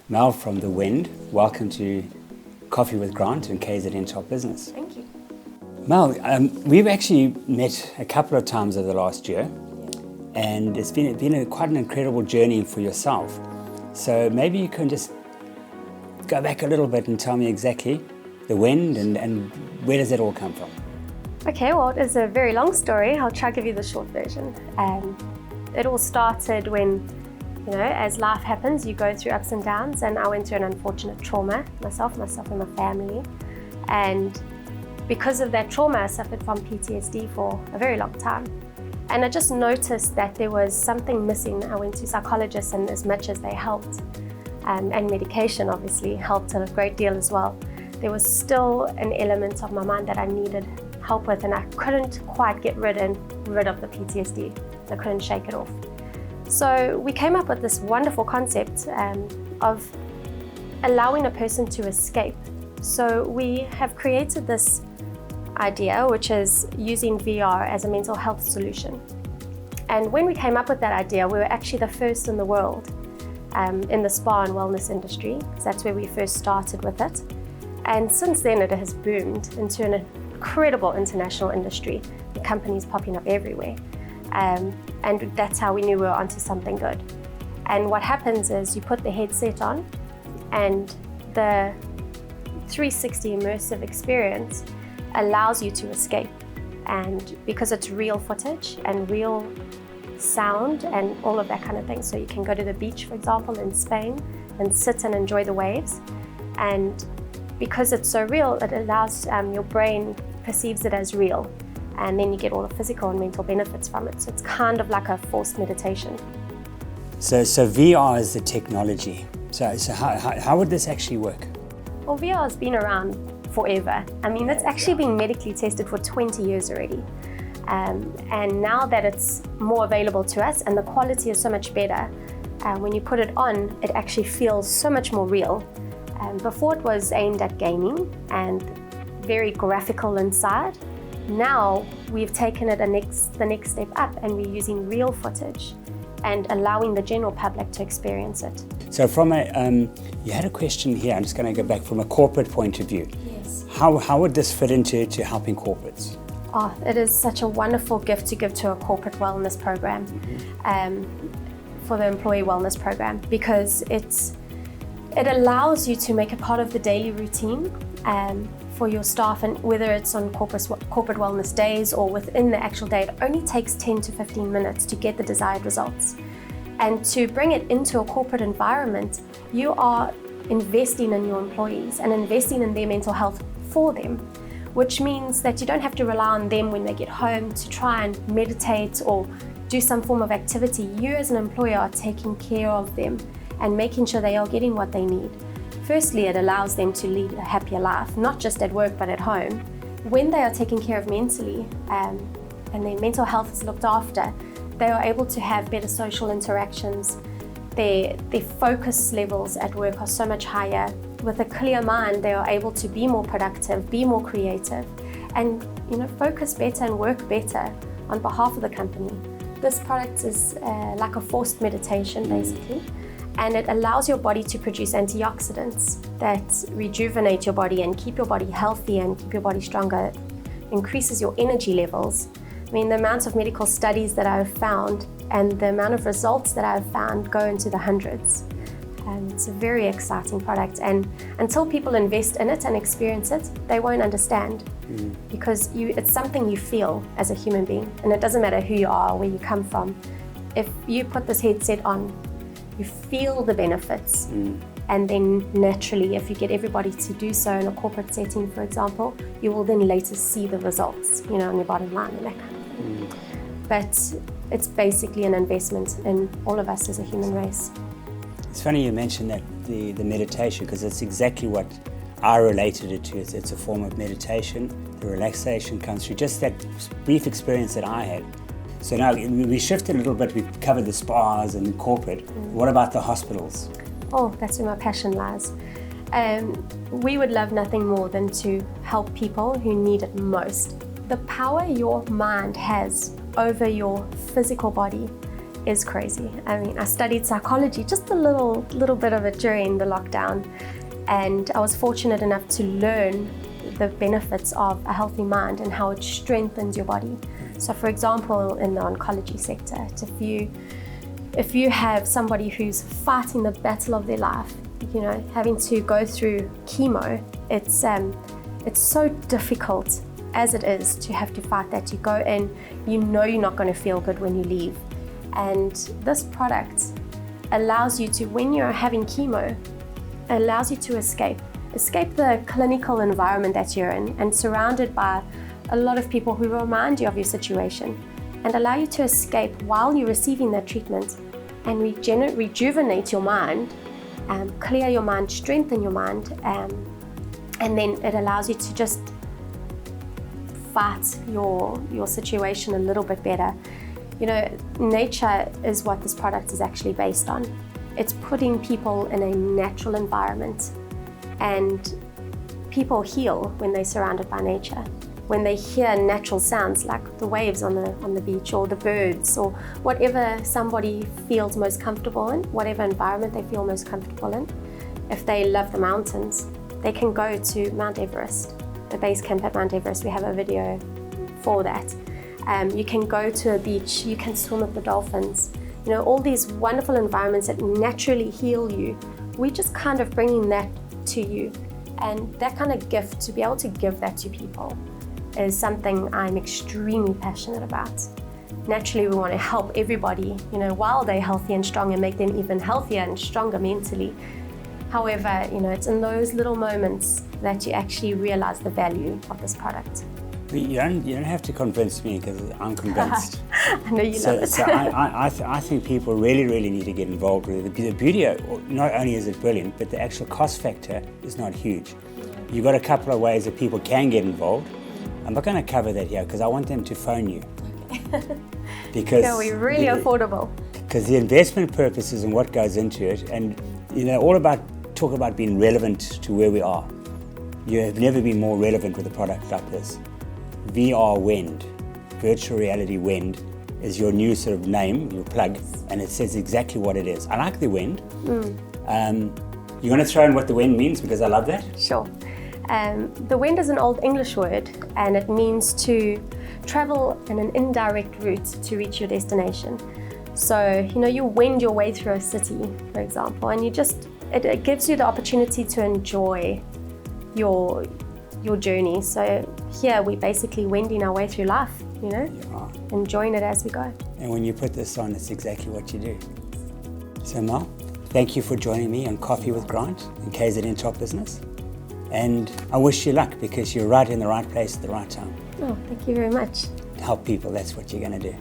Mel from the Wend, welcome to Coffee with Grant and KZN Top Business. Thank you. Mel, we've actually met a couple of times over the last year, and it's been quite an incredible journey for yourself. So maybe you can just go back a little bit and tell me exactly the Wend and where does it all come from? Okay, well, it's a very long story. I'll try to give you the short version. It all started when, as life happens, you go through ups and downs, and I went through an unfortunate trauma, myself and my family. And because of that trauma, I suffered from PTSD for a very long time. And I just noticed that there was something missing. I went to psychologists, and as much as they helped, and medication obviously helped a great deal as well, there was still an element of my mind that I needed help with, and I couldn't quite get rid of the PTSD. I couldn't shake it off. So we came up with this wonderful concept of allowing a person to escape. So we have created this idea, which is using VR as a mental health solution. And when we came up with that idea, we were actually the first in the world in the spa and wellness industry, because that's where we first started with it. And since then, it has boomed into an incredible international industry. The companies popping up everywhere. And that's how we knew we were onto something good. And what happens is you put the headset on, and the 360 immersive experience allows you to escape. And because it's real footage and real sound and all of that kind of thing. So you can go to the beach, for example, in Spain and sit and enjoy the waves. And because it's so real, it allows your brain perceives it as real. And then you get all the physical and mental benefits from it. So it's kind of like a forced meditation. So VR is the technology. So how would this actually work? Well, VR has been around forever. I mean, it's actually been medically tested for 20 years already. And now that it's more available to us and the quality is so much better, when you put it on, it actually feels so much more real. Before it was aimed at gaming and very graphical inside. Now we've taken it the next step up, and we're using real footage and allowing the general public to experience it. So from you had a question here, I'm just going to go back from a corporate point of view. Yes. How would this fit into helping corporates? Oh, it is such a wonderful gift to give to a corporate wellness program, for the employee wellness program, because it allows you to make it part of the daily routine for your staff, and whether it's on corporate wellness days or within the actual day, it only takes 10 to 15 minutes to get the desired results. And to bring it into a corporate environment, you are investing in your employees and investing in their mental health for them, which means that you don't have to rely on them when they get home to try and meditate or do some form of activity. You as an employer are taking care of them and making sure they are getting what they need. Firstly, it allows them to lead a happier life, not just at work but at home. When they are taken care of mentally and their mental health is looked after, they are able to have better social interactions. Their focus levels at work are so much higher. With a clear mind, they are able to be more productive, be more creative, and focus better and work better on behalf of the company. This product is like a forced meditation, basically. And it allows your body to produce antioxidants that rejuvenate your body and keep your body healthy and keep your body stronger, increases your energy levels. I mean, the amount of medical studies that I've found and the amount of results that I've found go into the hundreds. It's a very exciting product, and until people invest in it and experience it, they won't understand. Because it's something you feel as a human being, and it doesn't matter who you are or where you come from. If you put this headset on, you feel the benefits, and then naturally, if you get everybody to do so in a corporate setting, for example, you will then later see the results, on your bottom line and that kind of thing. But it's basically an investment in all of us as a human race. It's funny you mentioned that the meditation, because it's exactly what I related it to. It's a form of meditation. The relaxation comes through just that brief experience that I had. So now we shifted a little bit. We've covered the spas and corporate. What about the hospitals? Oh, that's where my passion lies. We would love nothing more than to help people who need it most. The power your mind has over your physical body is crazy. I mean, I studied psychology, just a little bit of it during the lockdown, and I was fortunate enough to learn the benefits of a healthy mind and how it strengthens your body. So for example, in the oncology sector, if you have somebody who's fighting the battle of their life, having to go through chemo, it's so difficult as it is to have to fight that. You go in, you're not going to feel good when you leave. And this product allows you to, when you're having chemo, allows you to escape the clinical environment that you're in and surrounded by a lot of people who remind you of your situation, and allow you to escape while you're receiving that treatment and rejuvenate your mind, clear your mind, strengthen your mind, and then it allows you to just fight your situation a little bit better. Nature is what this product is actually based on. It's putting people in a natural environment, and people heal when they're surrounded by nature. When they hear natural sounds like the waves on the beach, or the birds, or whatever somebody feels most comfortable in, whatever environment they feel most comfortable in. If they love the mountains, they can go to Mount Everest, the base camp at Mount Everest. We have a video for that. You can go to a beach, you can swim with the dolphins. All these wonderful environments that naturally heal you. We're just kind of bringing that to you. And that kind of gift, to be able to give that to people, is something I'm extremely passionate about. Naturally, we want to help everybody, while they're healthy and strong, and make them even healthier and stronger mentally. However, it's in those little moments that you actually realize the value of this product. You don't have to convince me, because I'm convinced. I know you love it. So I think people really need to get involved with it. The beauty, not only is it brilliant, but the actual cost factor is not huge. You've got a couple of ways that people can get involved. I'm not going to cover that here, because I want them to phone you. Okay. Because we're really affordable. Because the investment purposes and what goes into it, and talk about being relevant to where we are. You have never been more relevant with a product like this. VR Wend, Virtual Reality Wend, is your new sort of name, your plug, and it says exactly what it is. I like the Wend. You want to throw in what the Wend means, because I love that? Sure. The Wend is an old English word, and it means to travel in an indirect route to reach your destination. So, you wend your way through a city, for example, and it gives you the opportunity to enjoy your journey. So here we're basically wending our way through life, enjoying it as we go. And when you put this on, it's exactly what you do. So Mel, thank you for joining me on Coffee with Grant in KZN Top Business. And I wish you luck, because you're right in the right place at the right time. Oh, thank you very much. Help people, that's what you're going to do.